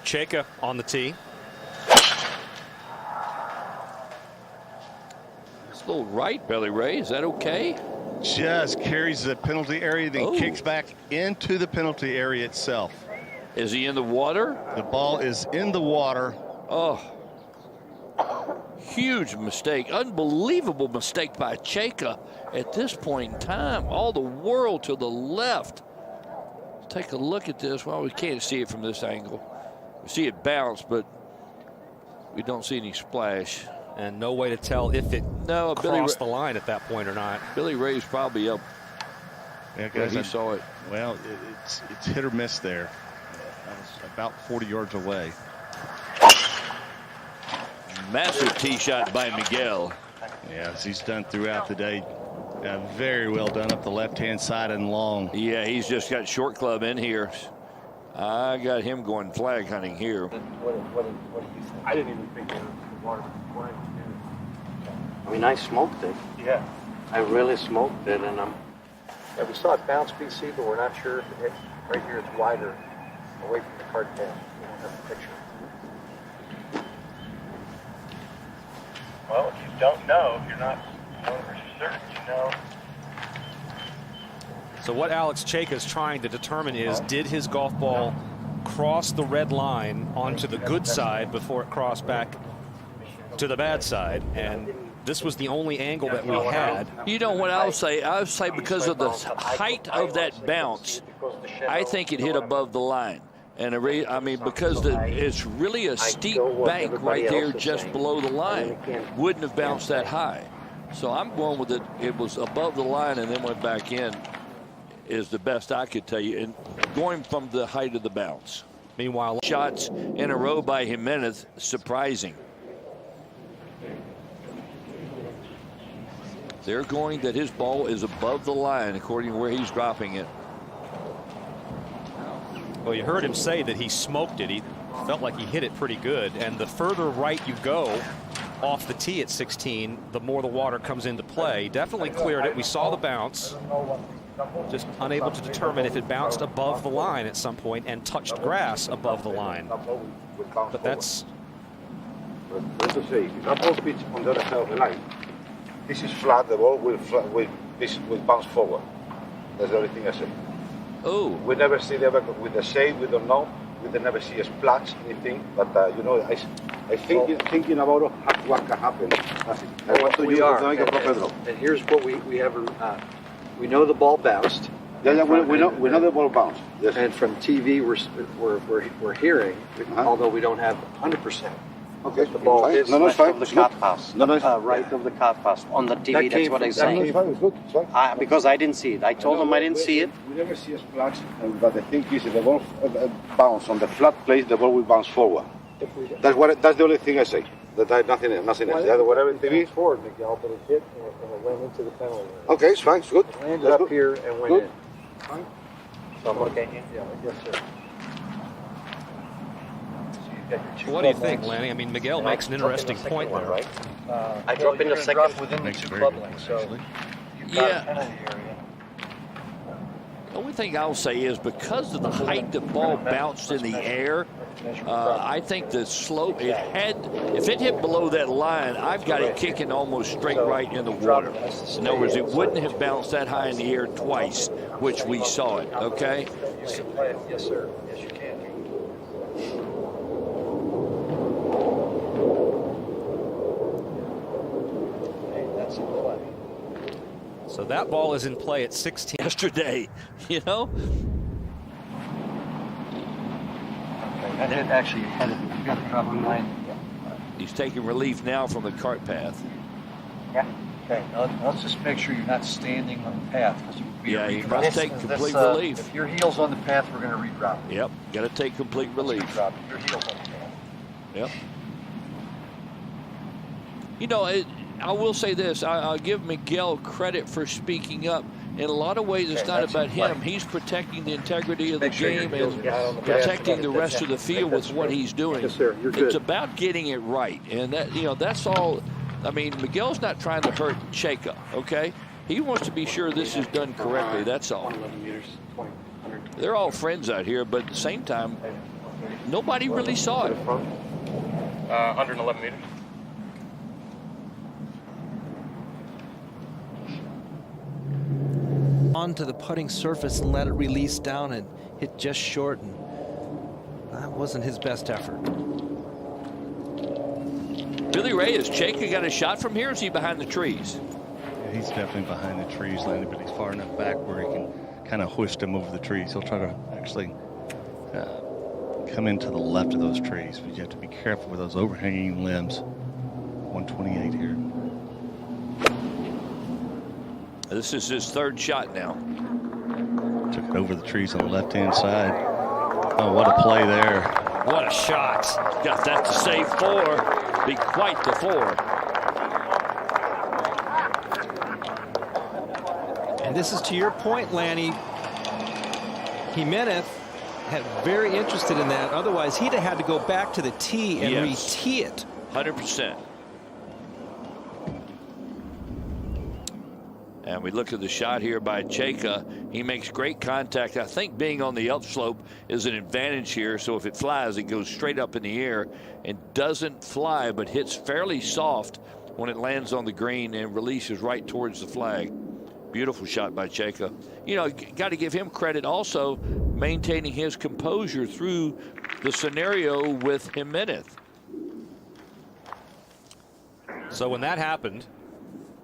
Chaka on the tee. It's a little right, Billy Ray. Is that okay? Just carries the penalty area, then kicks back into the penalty area itself. Is he in the water? The ball is in the water. Oh, huge mistake. Unbelievable mistake by Chaka at this point in time. All the world to the left. Take a look at this. Well, we can't see it from this angle. We see it bounce, but we don't see any splash. And no way to tell if it crossed the line at that point or not. Billy Ray's probably up. Yeah, guys, he saw it. Well, it's hit or miss there. That was about 40 yards away. Massive tee shot by Miguel. Yeah, as he's done throughout the day. Very well done up the left-hand side and long. Yeah, he's just got short club in here. I got him going flag hunting here. What do you think? I didn't even think the water was flying. I mean, I smoked it. Yeah. I really smoked it, and Yeah, we saw it bounce BC, but we're not sure if it hit. Right here, it's wider, away from the cart path. We don't have a picture. Well, if you don't know, if you're not 100% certain, you know. So what Alex Chaka is trying to determine is, did his golf ball cross the red line onto the good side before it crossed back to the bad side? And this was the only angle that we had. You know what I'll say? I'll say because of the height of that bounce, I think it hit above the line. And I mean, because it's really a steep bank right there just below the line. Wouldn't have bounced that high. So I'm going with it. It was above the line and then went back in is the best I could tell you. And going from the height of the bounce. Meanwhile, shots in a row by Jimenez, surprising. They're going that his ball is above the line according to where he's dropping it. Well, you heard him say that he smoked it. He felt like he hit it pretty good. And the further right you go off the tee at 16, the more the water comes into play. Definitely cleared it. We saw the bounce. Just unable to determine if it bounced above the line at some point and touched grass above the line. But that's... Let's just say, that ball pitch on the other side of the line. This is flat, the ball will bounce forward. That's the only thing I say. Oh. We never see the with the shade, we don't know. We never see a splash, anything. But you know, I think thinking about what can happen. That's it. I want to we and here's what we have. We know the ball bounced. Yeah, we know the ball bounced. Yes. And from TV, we're hearing, although we don't have 100%. Okay, the ball is left of the cart pass. Right of the cart pass on the TV. That's what I say. Because I didn't see it. I told them I didn't see it. We never see a splash, but the thing is, if the ball bounce on the flat place, the ball will bounce forward. That's the only thing I say. That nothing else. Whatever TV forward, Miguel, but it hit and it went into the penalty area. Okay, it's fine. It's good. It landed up here and went in. Fine. So I'm looking. Yeah, yes, sir. What do you think, Lanny? I mean, Miguel makes an interesting point there. Right? I drop in the second. Within the two club lengths, so yeah. The only thing I'll say is because of the height the ball bounced in the air, I think the slope, if it hit below that line, I've got it kicking almost straight right in the water. In other words, it wouldn't have bounced that high in the air twice, which we saw it, okay? Yes, sir. Yes, you can. So that ball is in play at 16. Yesterday, you know? Okay, that hit actually got the drop in line. He's taking relief now from the cart path. Yeah. Okay, now let's just make sure you're not standing on the path. Yeah, you must take complete relief. If your heel's on the path, we're going to redrop. Yep, got to take complete relief. Redrop. Your heel's on the path. Yep. You know, I will say this. I'll give Miguel credit for speaking up. In a lot of ways, it's not about him. He's protecting the integrity of the game and protecting the rest of the field with what he's doing. Yes, sir. You're good. It's about getting it right, and that's all. I mean, Miguel's not trying to hurt Chaka, okay? He wants to be sure this is done correctly. That's all. They're all friends out here, but at the same time, nobody really saw it. 111 meters. Onto the putting surface and let it release down and hit just short, and that wasn't his best effort. Billy Ray, has Chaka got a shot from here, or is he behind the trees? Yeah, he's definitely behind the trees, Lanny, but he's far enough back where he can kind of hoist him over the trees. He'll try to actually come into the left of those trees, but you have to be careful with those overhanging limbs. 128 here. This is his third shot now. Took it over the trees on the left-hand side. Oh, what a play there. What a shot. Got that to save 4. Be quite the 4. And this is to your point, Lanny. Jimenez had very interested in that. Otherwise, he'd have had to go back to the tee and re-tee it. 100%. And we look at the shot here by Chaka. He makes great contact. I think being on the upslope is an advantage here. So if it flies, it goes straight up in the air and doesn't fly, but hits fairly soft when it lands on the green and releases right towards the flag. Beautiful shot by Chaka. You know, got to give him credit also maintaining his composure through the scenario with Jimenez. So when that happened,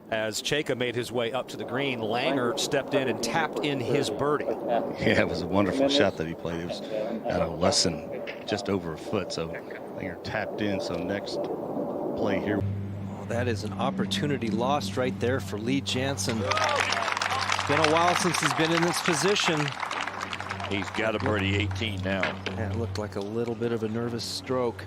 as Chaka made his way up to the green, Langer stepped in and tapped in his birdie. Yeah, it was a wonderful shot that he played. It was at a less than just over a foot, so Langer tapped in. So next play here. Well, that is an opportunity lost right there for Lee Janzen. It's been a while since he's been in this position. He's got a birdie 18 now. Yeah, it looked like a little bit of a nervous stroke.